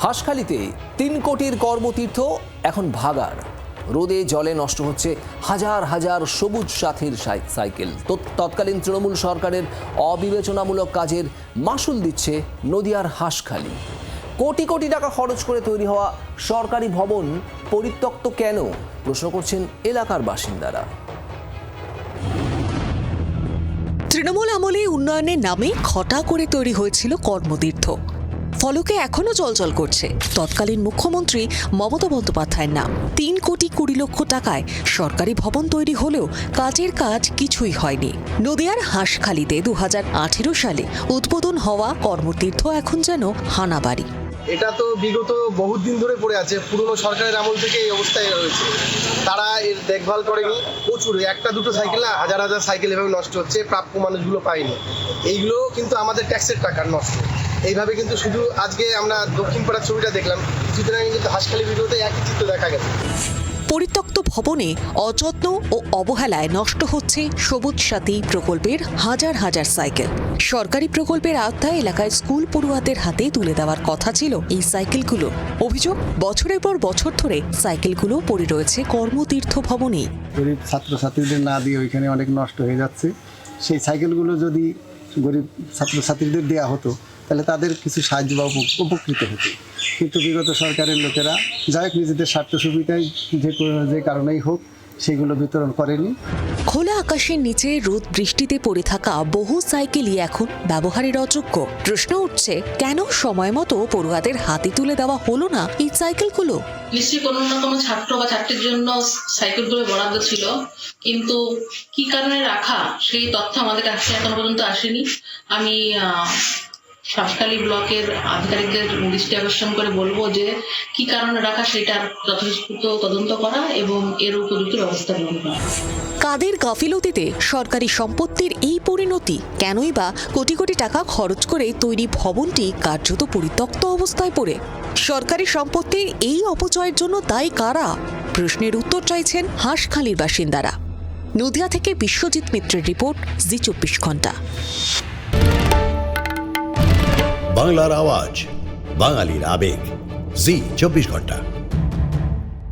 হাঁসখালিতে ৩ কোটির কর্মতীর্থ এখন ভাগার। রোদে জলে নষ্ট হচ্ছে হাজার হাজার সবুজ সাথীর সাইকেল। তৎকালীন তৃণমূল সরকারের অবিবেচনামূলক কাজের মাসুল দিচ্ছে নদিয়ার হাঁসখালি। কোটি কোটি টাকা খরচ করে তৈরি হওয়া সরকারি ভবন পরিত্যক্ত কেন, প্রশ্ন করছেন এলাকার বাসিন্দারা। তৃণমূল আমলে উন্নয়নের নামে ঘটা করে তৈরি হয়েছিল কর্মতীর্থ। ফলকে এখনো চলচল করছে তৎকালীন মুখ্যমন্ত্রী মমতা বন্দ্যোপাধ্যায়ের নাম। ৩ কোটি ২০ লক্ষ টাকায় সরকারি ভবন তৈরি হলেও কাজের কাজ কিছুই হয়নি। নদিয়ার হাঁসখালিতে ২০১৮ সালে উদ্বোধন হওয়া কর্মতীর্থ এখন যেন হানাবাড়ি। এটা তো বিগত বহুত দিন ধরে পড়ে আছে, পুরনো সরকারের আমল থেকে এই অবস্থায় রয়েছে। তারা এর দেখভাল করেনি। প্রচুর একটা দুটো সাইকেল না, হাজার হাজার সাইকেল এভাবে নষ্ট হচ্ছে, প্রাপ্য মানুষগুলো পায়নি। এইগুলো কিন্তু আমাদের ট্যাক্সের টাকার নষ্ট। এইভাবে কিন্তু শুধু আজকে আমরা দক্ষিণ পাড়ার ছবিটা দেখলাম, কিছুদিন আগে কিন্তু হাঁসখালি ভিডিওতে একই চিত্র দেখা গেছে। পরিত্যক্ত ভবনে অযত্ন ও অবহেলায় নষ্ট হচ্ছে সবুজ সাথী প্রকল্পের হাজার হাজার সাইকেল। সরকারি প্রকল্পের আওতায় এলাকায় স্কুল পড়ুয়াদের হাতে তুলে দেওয়ার কথা ছিল এই সাইকেলগুলো। অভিযোগ, বছরের পর বছর ধরে সাইকেলগুলো পড়ে রয়েছে কর্মতীর্থ ভবনেই। গরিব ছাত্রছাত্রীদের না দিয়ে ওইখানে অনেক নষ্ট হয়ে যাচ্ছে। সেই সাইকেলগুলো যদি গরিব ছাত্রছাত্রীদের দেওয়া হতো তাহলে তাদের কিছু সাহায্য বা উপকৃত হতো। কিন্তু বিগত সরকারের লোকেরা যাই হোক নিজেদের স্বার্থ সুবিধায় যে কারণেই হোক সেগুলো বিতরণ করেনি। খোলা আকাশের নিচে রোদ বৃষ্টিতে পড়ে থাকা বহু সাইকেলই এখন ব্যবহারের অযোগ্য। প্রশ্ন উঠছে, কেন সময় মতো পড়ুয়াদের হাতে তুলে দেওয়া হলো না এই সাইকেলগুলো? নিশ্চয়ই কোনো না কোনো ছাত্র বা ছাত্রীর জন্য সাইকেলগুলো বরাদ্দ ছিল, কিন্তু কি কারণে রাখা সেই তথ্য আমাদের কাছে এখনো পর্যন্ত আসেনি। আমি হাঁসখালি ব্লকের আধিকারিকদের দৃষ্টি আকর্ষণ করে বলবো যে কি কারণে রাখা সেটার যথেষ্ট তদন্ত করা এবং এর উপযুক্ত ব্যবস্থা গ্রহণ করা। কাদের গাফিলতিতে সরকারি সম্পত্তির এই পরিণতি? কেনই বা কোটি কোটি টাকা খরচ করে তৈরি ভবনটি কার্যত পরিত্যক্ত অবস্থায় পড়ে? সরকারি সম্পত্তির এই অপচয়ের জন্য দায়ী কারা? প্রশ্নের উত্তর চাইছেন হাঁসখালির বাসিন্দারা। নদিয়া থেকে বিশ্বজিৎ মিত্রের রিপোর্ট, জি24 ঘন্টা। বাংলার আওয়াজ, বাঙালির আবেগ, জি24 ঘন্টা।